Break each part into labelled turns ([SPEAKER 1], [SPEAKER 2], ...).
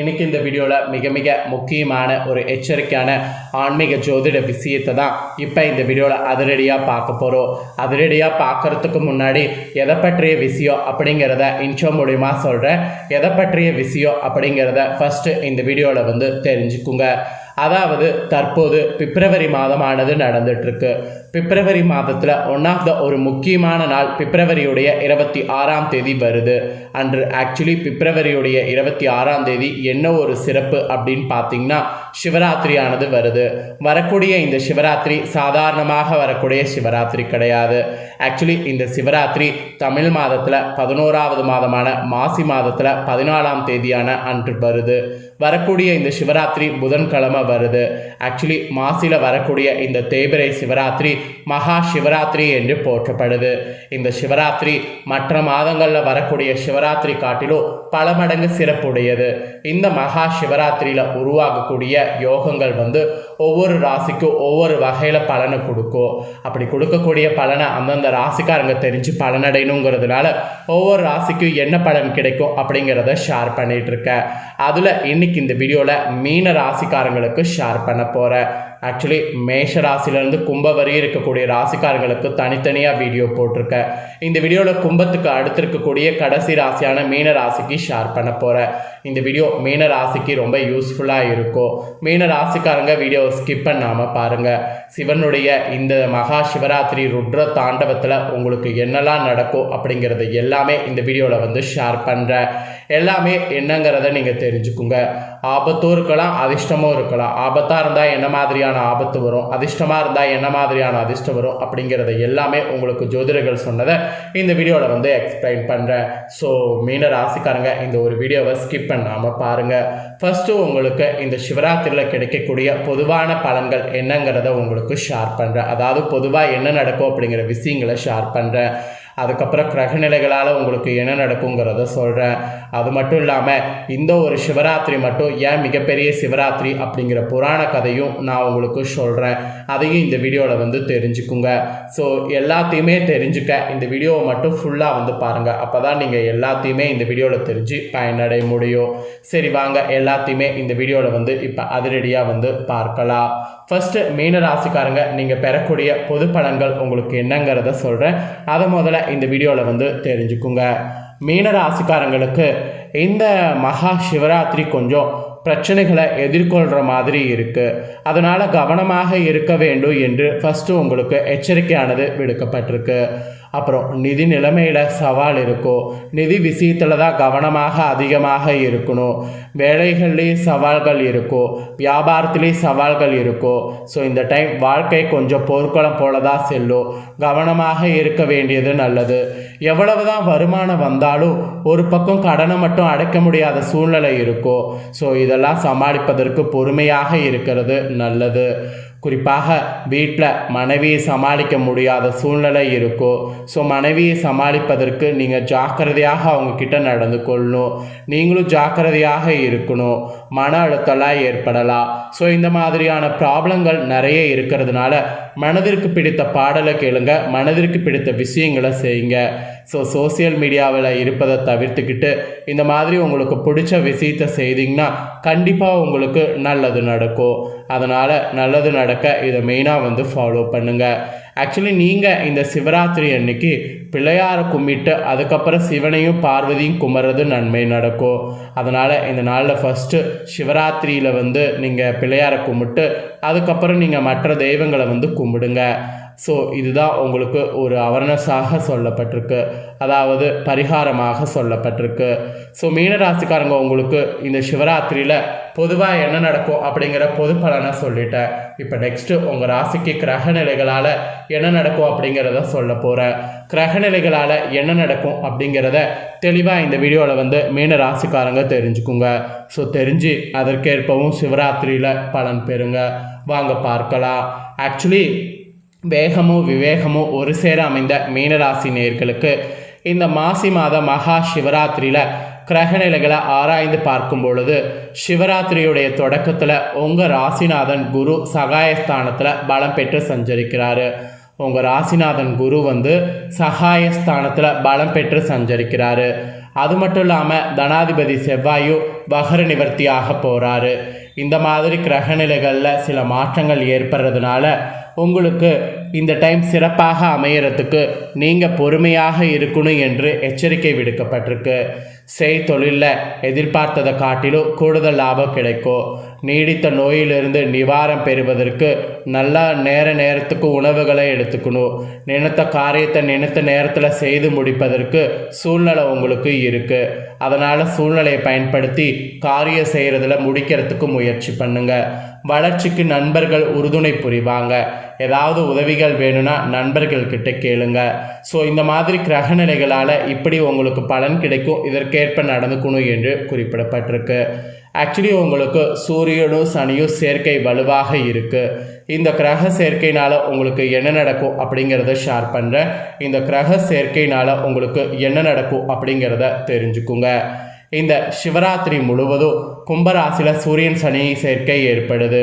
[SPEAKER 1] இன்னைக்கு இந்த வீடியோவில் மிக மிக முக்கியமான ஒரு எச்சரிக்கையான ஆன்மீக ஜோதிட விஷயத்தை தான் இப்போ இந்த வீடியோவில் அதிரடியாக பார்க்க போகிறோம். அதிரடியாக பார்க்குறதுக்கு முன்னாடி எதை பற்றிய விஷயம் அப்படிங்கிறத இன்ட்ரோ மூலிமா சொல்கிறேன். எதை பற்றிய விஷயம் அப்படிங்கிறத ஃபஸ்ட்டு இந்த வீடியோவில் தெரிஞ்சுக்குங்க. அதாவது தற்போது பிப்ரவரி மாதமானது நடந்துட்டுருக்கு. பிப்ரவரி மாதத்தில் ஒரு முக்கியமான நாள் பிப்ரவரியுடைய 26ஆம் தேதி வருது. அன்று ஆக்சுவலி பிப்ரவரியுடைய 26ஆம் தேதி என்ன ஒரு சிறப்பு அப்படின்னு பார்த்தீங்கன்னா சிவராத்திரியானது வருது. வரக்கூடிய இந்த சிவராத்திரி சாதாரணமாக வரக்கூடிய சிவராத்திரி கிடையாது. ஆக்சுவலி இந்த சிவராத்திரி தமிழ் மாதத்தில் 11ஆவது மாதமான மாசி மாதத்தில் 14ஆம் தேதியான அன்று வருது. வரக்கூடிய இந்த சிவராத்திரி புதன்கிழமை வருது. ஆக்சுவலி மாசியில் வரக்கூடிய இந்த தேய்பிறை சிவராத்திரி மகா சிவராத்திரி என்று போற்றப்படுது. இந்த சிவராத்திரி மற்ற மாதங்களில் வரக்கூடிய சிவராத்திரி காட்டிலும் பல மடங்கு சிறப்புடையது. இந்த மகா சிவராத்திரியில் உருவாகக்கூடிய யோகங்கள் ஒவ்வொரு ராசிக்கும் ஒவ்வொரு வகையில் பலனை கொடுக்கும். அப்படி கொடுக்கக்கூடிய பலனை அந்தந்த ராசிக்காரங்க தெரிஞ்சு பலனடையணுங்கிறதுனால ஒவ்வொரு ராசிக்கும் என்ன பலன் கிடைக்கும் அப்படிங்கிறத ஷேர் பண்ணிட்டு இருக்கேன். அதில் இன்னைக்கு இந்த வீடியோவில் மீன ராசிக்காரங்களுக்கு ஷேர் பண்ண போகிறேன். ஆக்சுவலி மேஷ ராசிலேருந்து கும்ப வரை இருக்கக்கூடிய ராசிக்காரங்களுக்கு தனித்தனியாக வீடியோ போட்டிருக்கேன். இந்த வீடியோவில் கும்பத்துக்கு அடுத்து இருக்கக்கூடிய கடைசி ராசியான மீன ராசிக்கு ஷேர் பண்ண போகிறேன். இந்த வீடியோ மீன ராசிக்கு ரொம்ப யூஸ்ஃபுல்லாக இருக்கும். மீன ராசிக்காரங்க வீடியோவை ஸ்கிப் பண்ணாமல் பாருங்கள். சிவனுடைய இந்த மகா சிவராத்திரி ருத்ர தாண்டவத்தில் உங்களுக்கு என்னெல்லாம் நடக்கும் அப்படிங்கிறது எல்லாமே இந்த வீடியோவில் ஷேர் பண்ணுறேன். எல்லாமே என்னங்கிறத நீங்கள் தெரிஞ்சுக்குங்க. ஆபத்தும் இருக்கலாம், அதிர்ஷ்டமும் இருக்கலாம். ஆபத்தாக இருந்தால் என்ன மாதிரியான ஆபத்து வரும், அதிர்ஷ்டமாக இருந்தால் என்ன மாதிரியான அதிர்ஷ்டம் வரும் அப்படிங்கிறத எல்லாமே உங்களுக்கு ஜோதிடர்கள் சொன்னதை இந்த வீடியோவில் எக்ஸ்பிளைன் பண்ணுறேன். ஸோ மீன ராசிக்காரங்க இந்த ஒரு வீடியோவை ஸ்கிப் பண்ணாமல் பாருங்கள். ஃபஸ்ட்டு உங்களுக்கு இந்த சிவராத்திரியில் கிடைக்கக்கூடிய பொதுவான பலன்கள் என்னங்கிறத உங்களுக்கு ஷேர் பண்ணுறேன். அதாவது பொதுவாக என்ன நடக்கும் அப்படிங்கிற விஷயங்களை ஷேர் பண்ணுறேன். அதுக்கப்புறம் கிரகநிலைகளால் உங்களுக்கு என்ன நடக்குங்கிறத சொல்கிறேன். அது மட்டும் இல்லாமல் இந்த ஒரு சிவராத்திரி மட்டும் ஏன் மிகப்பெரிய சிவராத்திரி அப்படிங்கிற புராண கதையும் நான் உங்களுக்கு சொல்கிறேன். அதையும் இந்த வீடியோவில் தெரிஞ்சுக்குங்க. ஸோ எல்லாத்தையுமே தெரிஞ்சுக்க இந்த வீடியோவை மட்டும் ஃபுல்லாக பாருங்கள். அப்போ தான் நீங்கள் எல்லாத்தையுமே இந்த வீடியோவில் தெரிஞ்சு பயனடைய முடியும். சரி வாங்க எல்லாத்தையுமே இந்த வீடியோவில் இப்போ அதிரடியாக பார்க்கலாம். ஃபஸ்ட்டு மீன ராசிக்காரங்க நீங்கள் பெறக்கூடிய பொது பலன்கள் உங்களுக்கு என்னங்கிறத சொல்கிறேன். அதை முதல்ல இந்த வீடியோவில் தெரிஞ்சுக்குங்க. மீன ராசிக்காரங்களுக்கு இந்த மகா சிவராத்திரி கொஞ்சம் பிரச்சனைகளை எதிர்கொள்கிற மாதிரி இருக்குது. அதனால் கவனமாக இருக்க வேண்டும் என்று ஃபஸ்ட்டு உங்களுக்கு எச்சரிக்கையானது விடுக்கப்பட்டிருக்கு. அப்புறம் நிதி நிலைமையில் சவால் இருக்கும். நிதி விஷயத்தில் தான் கவனமாக அதிகமாக இருக்கணும். வேலைகள்லேயும் சவால்கள் இருக்கும், வியாபாரத்துலேயும் சவால்கள் இருக்கும். ஸோ இந்த டைம் வாழ்க்கை கொஞ்சம் போர்க்களம் போல தான் செல்லும். கவனமாக இருக்க வேண்டியது நல்லது. எவ்வளவு தான் வருமானம் வந்தாலும் ஒரு பக்கம் கடனை மட்டும் அடைக்க முடியாத சூழ்நிலை இருக்கும். ஸோ இதெல்லாம் சமாளிப்பதற்கு பொறுமையாக இருக்கிறது நல்லது. குறிப்பாக வீட்டில் மனைவியை சமாளிக்க முடியாத சூழ்நிலை இருக்கும். ஸோ மனைவியை சமாளிப்பதற்கு நீங்கள் ஜாக்கிரதையாக அவங்கக்கிட்ட நடந்து கொள்ளணும். நீங்களும் ஜாக்கிரதையாக இருக்கணும். மன அழுத்தம்லாம் ஏற்படலாம். ஸோ இந்த மாதிரியான ப்ராப்ளங்கள் நிறைய இருக்கிறதுனால மனதிற்கு பிடித்த பாடலை கேளுங்க, மனதிற்கு பிடித்த விஷயங்களை செய்யுங்க. ஸோ சோசியல் மீடியாவில் இருப்பதை தவிர்த்துக்கிட்டு இந்த மாதிரி உங்களுக்கு பிடிச்ச விஷயத்தை செய்தீங்கன்னா கண்டிப்பாக உங்களுக்கு நல்லது நடக்கும். அதனால் நல்லது நடக்க இதை மெயினாக ஃபாலோ பண்ணுங்கள். ஆக்சுவலி நீங்கள் இந்த சிவராத்திரி அன்னைக்கு பிள்ளையாரை கும்பிட்டு அதுக்கப்புறம் சிவனையும் பார்வதியும் கும்பிட்றது நன்மை நடக்கும். அதனால் இந்த நாளில் ஃபஸ்ட்டு சிவராத்திரியில் நீங்கள் பிள்ளையாரை கும்பிட்டு அதுக்கப்புறம் நீங்கள் மற்ற தெய்வங்களை கும்பிடுங்க. ஸோ இதுதான் உங்களுக்கு ஒரு அவேர்னஸாக சொல்லப்பட்டிருக்கு, அதாவது பரிகாரமாக சொல்லப்பட்டிருக்கு. ஸோ மீனராசிக்காரங்க உங்களுக்கு இந்த சிவராத்திரியில் பொதுவாக என்ன நடக்கும் அப்படிங்கிற பொது பலனை சொல்லிட்டேன். இப்போ நெக்ஸ்ட்டு உங்கள் ராசிக்கு கிரகநிலைகளால் என்ன நடக்கும் அப்படிங்கிறத சொல்ல போகிறேன். கிரகநிலைகளால் என்ன நடக்கும் அப்படிங்கிறத தெளிவாக இந்த வீடியோவில் மீன ராசிக்காரங்க தெரிஞ்சுக்குங்க. ஸோ தெரிஞ்சு அதற்கேற்பவும் சிவராத்திரியில் பலன் பெறுங்க. வாங்க பார்க்கலாம். ஆக்சுவலி வேகமும் விவேகமும் ஒரு சேர அமைந்த மீனராசி நேயர்களுக்கு இந்த மாசி மாத மகா சிவராத்திரியில் கிரகநிலைகளை ஆராய்ந்து பார்க்கும் பொழுது சிவராத்திரியுடைய தொடக்கத்தில் உங்கள் ராசிநாதன் குரு சகாயஸ்தானத்தில் பலம் பெற்று சஞ்சரிக்கிறாரு. உங்கள் ராசிநாதன் குரு சகாயஸ்தானத்தில் பலம் பெற்று சஞ்சரிக்கிறாரு. அது மட்டும் இல்லாமல் தனாதிபதி செவ்வாயும் வக்ர நிவர்த்தியாக போகிறாரு. இந்த மாதிரி கிரகநிலைகளில் சில மாற்றங்கள் ஏற்படுறதுனால உங்களுக்கு இந்த டைம் சிறப்பாக அமையறதுக்கு நீங்கள் பொறுமையாக இருக்கணும் என்று எச்சரிக்கை விடுக்கப்பட்டிருக்கு. தொழிலில் எதிர்பார்த்ததை காட்டிலும் கூடுதல் லாபம் கிடைக்கும். நீடித்த நோயிலிருந்து நிவாரணம் பெறுவதற்கு நல்லா நேரத்துக்கு உணவுகளை எடுத்துக்கணும். நினைத்த காரியத்தை நினைத்த நேரத்தில் செய்து முடிப்பதற்கு சூழ்நிலை உங்களுக்கு இருக்குது. அதனால் சூழ்நிலையை பயன்படுத்தி காரியம் செய்கிறதுல முடிக்கிறதுக்கு முயற்சி பண்ணுங்கள். வளர்ச்சிக்கு நண்பர்கள் உறுதுணை புரிவாங்க. ஏதாவது உதவிகள் வேணும்னா நண்பர்கள்கிட்ட கேளுங்க. ஸோ இந்த மாதிரி கிரகநிலைகளால் இப்படி உங்களுக்கு பலன் கிடைக்கும், இதற்கேற்ப நடந்துக்கணும் என்று குறிப்பிடப்பட்டிருக்கு. ஆக்சுவலி உங்களுக்கு சூரியனும் சனியும் சேர்க்கை வலுவாக இருக்குது. இந்த கிரக சேர்க்கையினால் உங்களுக்கு என்ன நடக்கும் அப்படிங்கிறத ஷேர் பண்ணுறேன். இந்த கிரக சேர்க்கையினால் உங்களுக்கு என்ன நடக்கும் அப்படிங்கிறத தெரிஞ்சுக்குங்க. இந்த சிவராத்திரி முழுவதும் கும்பராசியில் சூரியன் சனி சேர்க்கை ஏற்படுது.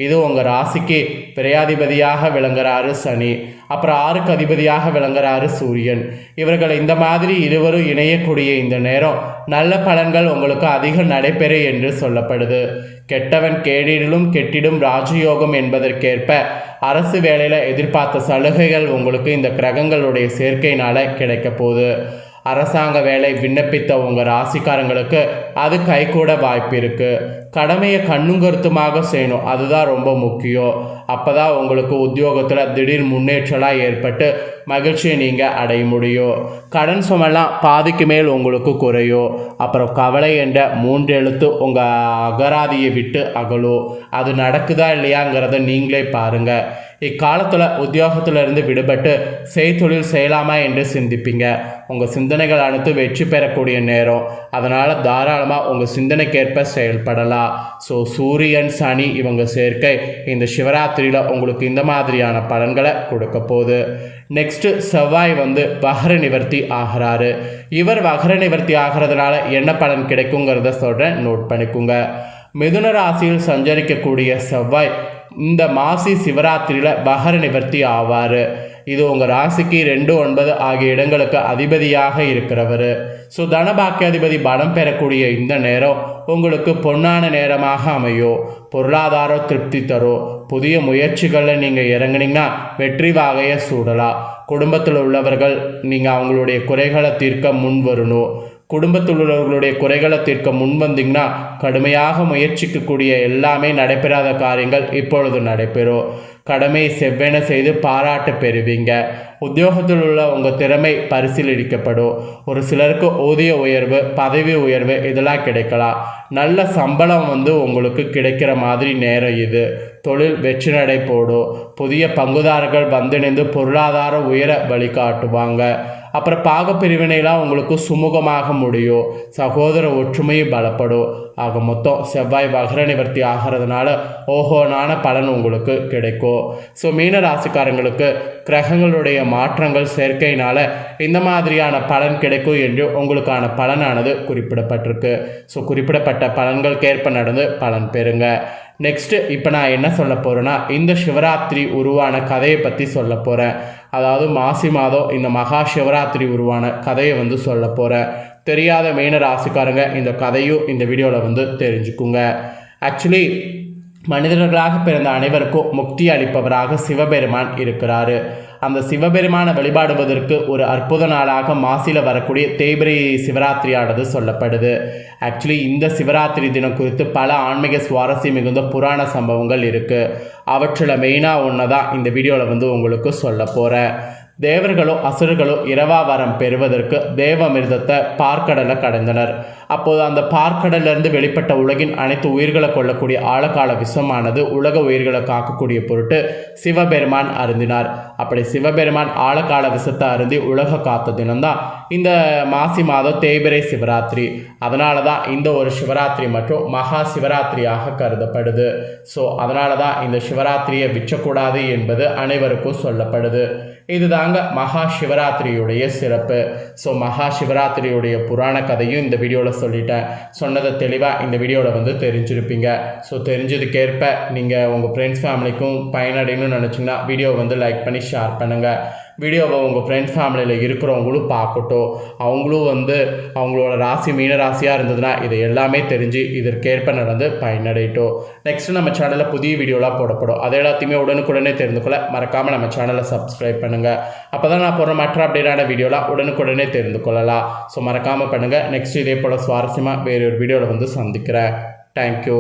[SPEAKER 1] இது உங்கள் ராசிக்கு விரையாதிபதியாக விளங்குறாரு சனி, அப்புறம் 6க்கு அதிபதியாக விளங்குறாரு சூரியன். இவர்கள் இந்த மாதிரி இருவரும் இணையக்கூடிய இந்த நேரம் நல்ல பலன்கள் உங்களுக்கு அதிகம் நடைபெறும் என்று சொல்லப்படுது. கெட்டவன் கேடிலும் கெட்டிடும் ராஜயோகம் என்பதற்கேற்ப அரசு வேலையில் எதிர்பார்த்த சலுகைகள் உங்களுக்கு இந்த கிரகங்களுடைய சேர்க்கையினால் கிடைக்க போகுது. அரசாங்க வேலை விண்ணப்பித்த உங்கள் ராசிக்காரங்களுக்கு அது கைகூட வாய்ப்பு இருக்குது. கடமையை கண்ணும் கருத்துமாக செய்யணும், அதுதான் ரொம்ப முக்கியம். அப்போ தான் உங்களுக்கு உத்தியோகத்தில் திடீர் முன்னேற்றலாம் ஏற்பட்டு மகிழ்ச்சியை நீங்கள் அடைய முடியும். கடன் சுமைலாம் பாதிக்கு மேல் உங்களுக்கு குறையும். அப்புறம் கவலை என்ற 3 எழுத்து உங்கள் அகராதியை விட்டு அகலும். அது நடக்குதா இல்லையாங்கிறத நீங்களே பாருங்கள். இக்காலத்தில் உத்தியோகத்திலிருந்து விடுபட்டு செய்தொழில் செய்யலாமா என்று சிந்திப்பீங்க. உங்கள் சிந்தனைகள் அனைத்து வெற்றி பெறக்கூடிய நேரம். அதனால் தாராளமாக உங்கள் சிந்தனைக்கேற்ப செயல்படலாம். ஸோ சூரியன் சனி இவங்க சேர்க்கை இந்த சிவராத்திரியில் உங்களுக்கு இந்த மாதிரியான பலன்களை கொடுக்க போகுது. நெக்ஸ்ட்டு செவ்வாய் வக்ர நிவர்த்தி ஆகிறாரு. இவர் வக்ர நிவர்த்தி ஆகிறதுனால என்ன பலன் கிடைக்குங்கிறத சொல்கிறேன், நோட் பண்ணிக்கோங்க. மிதுன ராசியில் சஞ்சரிக்கக்கூடிய செவ்வாய் இந்த மாசி சிவராத்திரியில் வக்ர நிவர்த்தி ஆவார். இது உங்கள் ராசிக்கு 2, 9 ஆகிய இடங்களுக்கு அதிபதியாக இருக்கிறவர். ஸோ தனபாக்கியாதிபதி பலம் பெறக்கூடிய இந்த நேரம் உங்களுக்கு பொன்னான நேரமாக அமையும். பொருளாதார திருப்தி தரும். புதிய முயற்சிகளில் நீங்கள் இறங்குனீங்கன்னா வெற்றி வாகையை சூடலாம். குடும்பத்தில் உள்ளவர்கள் நீங்கள் அவங்களுடைய குறைகளை தீர்க்க முன் வரணும். குடும்பத்தில் உள்ளவர்களுடைய குறைகளை தீர்க்க முன் வந்தீங்கன்னா கடுமையாக முயற்சிக்கக்கூடிய எல்லாமே நடைபெறாத காரியங்கள் இப்பொழுது நடைபெறும். கடமை செவ்வென செய்து பாராட்டு பெறுவீங்க. உத்தியோகத்தில் உள்ள உங்கள் திறமை பரிசீலிக்கப்படும். ஒரு சிலருக்கு ஊதிய உயர்வு, பதவி உயர்வு இதெல்லாம் கிடைக்கலாம். நல்ல சம்பளம் உங்களுக்கு கிடைக்கிற மாதிரி நேரம் இது. தொழில் வெற்றி நடை போடும். புதிய பங்குதாரர்கள் வந்திணைந்து பொருளாதார உயர வழிகாட்டுவாங்க. அப்புறம் பாகப்பிரிவினைலாம் உங்களுக்கு சுமூகமாக முடியும். சகோதர ஒற்றுமையும் பலப்படும். ஆக மொத்தம் செவ்வாய் வக்ர நிவர்த்தி ஆகிறதுனால ஓஹோனான பலன் உங்களுக்கு கிடைக்கும். ஸோ மீன ராசிக்காரங்களுக்கு கிரகங்களுடைய மாற்றங்கள் சேர்க்கையினால் இந்த மாதிரியான பலன் கிடைக்கும் என்று உங்களுக்கான பலனானது குறிப்பிடப்பட்டிருக்கு. ஸோ குறிப்பிடப்பட்ட பலன்களுக்கேற்ப நடந்து பலன் பெறுங்க. நெக்ஸ்ட்டு இப்போ நான் என்ன சொல்ல போகிறேன்னா, இந்த சிவராத்திரி உருவான கதையை பற்றி சொல்ல போகிறேன். அதாவது மாசி மாதம் இந்த மகா சிவராத்திரி உருவான கதையை சொல்ல போகிறேன். தெரியாத மீன ராசிக்காரங்க இந்த கதையும் இந்த வீடியோவில் தெரிஞ்சுக்குங்க. ஆக்சுவலி மனிதர்களாக பிறந்த அனைவருக்கும் முக்தி அளிப்பவராக சிவபெருமான் இருக்கிறாரு. அந்த சிவபெருமானை வழிபாடுவதற்கு ஒரு அற்புத நாளாக மாசியில் வரக்கூடிய தேய்பிரை சிவராத்திரியானது சொல்லப்படுது. ஆக்சுவலி இந்த சிவராத்திரி தினம் குறித்து பல ஆன்மீக சுவாரஸ்யம் மிகுந்த புராண சம்பவங்கள் இருக்குது. அவற்றில் மெயினாக ஒன்று தான் இந்த வீடியோவில் உங்களுக்கு சொல்ல போகிறேன். தேவர்களோ அசுரர்களோ இரவா வரம் பெறுவதற்கு தேவமிர்தத்தை பார்க்கடலை கடந்தனர். அப்போது அந்த பார்க்கடலிருந்து வெளிப்பட்ட உலகின் அனைத்து உயிர்களை கொள்ளக்கூடிய ஆழகால விஷமானது உலக உயிர்களை காக்கக்கூடிய பொருட்டு சிவபெருமான் அருந்தினார். அப்படி சிவபெருமான் ஆழகால விஷத்தை அருந்தி உலக காத்த தினம்தான் இந்த மாசி மாதம் தேய்பிரை சிவராத்திரி. அதனால தான் இந்த ஒரு சிவராத்திரி மற்றும் மகா சிவராத்திரியாக கருதப்படுது. ஸோ அதனால தான் இந்த சிவராத்திரியை விற்றக்கூடாது என்பது அனைவருக்கும் சொல்லப்படுது. இதுதாங்க மகா சிவராத்திரியுடைய சிறப்பு. ஸோ மகா சிவராத்திரியுடைய புராண கதையும் இந்த வீடியோவில் சொல்லிட்டேன். சொன்னதை தெளிவாக இந்த வீடியோவில் தெரிஞ்சிருப்பீங்க. ஸோ தெரிஞ்சதுக்கேற்ப நீங்கள் உங்கள் ஃப்ரெண்ட்ஸ் ஃபேமிலிக்கும் பயனடையணும்னு நினச்சிங்கன்னா வீடியோவை லைக் பண்ணி ஷேர் பண்ணுங்கள். வீடியோவை உங்கள் ஃப்ரெண்ட்ஸ் ஃபேமிலியில் இருக்கிறவங்களும் பார்க்கட்டும். அவங்களும் அவங்களோட ராசி மீன ராசியாக இருந்ததுன்னா இதை எல்லாமே தெரிஞ்சு இதற்கேற்ப நடந்து பயனடையட்டும். நெக்ஸ்ட்டு நம்ம சேனலில் புதிய வீடியோலாம் போடப்படும். அதை எல்லாத்தையுமே உடனுக்குடனே தெரிந்து கொள்ள மறக்காமல் நம்ம சேனலை சப்ஸ்கிரைப் பண்ணுங்கள். அப்போ தான் நான் போகிற மற்ற அப்டேட்டான வீடியோலாம் உடனுக்குடனே தெரிந்து கொள்ளலாம். ஸோ மறக்காமல் பண்ணுங்கள். நெக்ஸ்ட் இதே போல் சுவாரஸ்யமாக வேறு ஒரு வீடியோவில் சந்திக்கிறேன். தேங்க்யூ.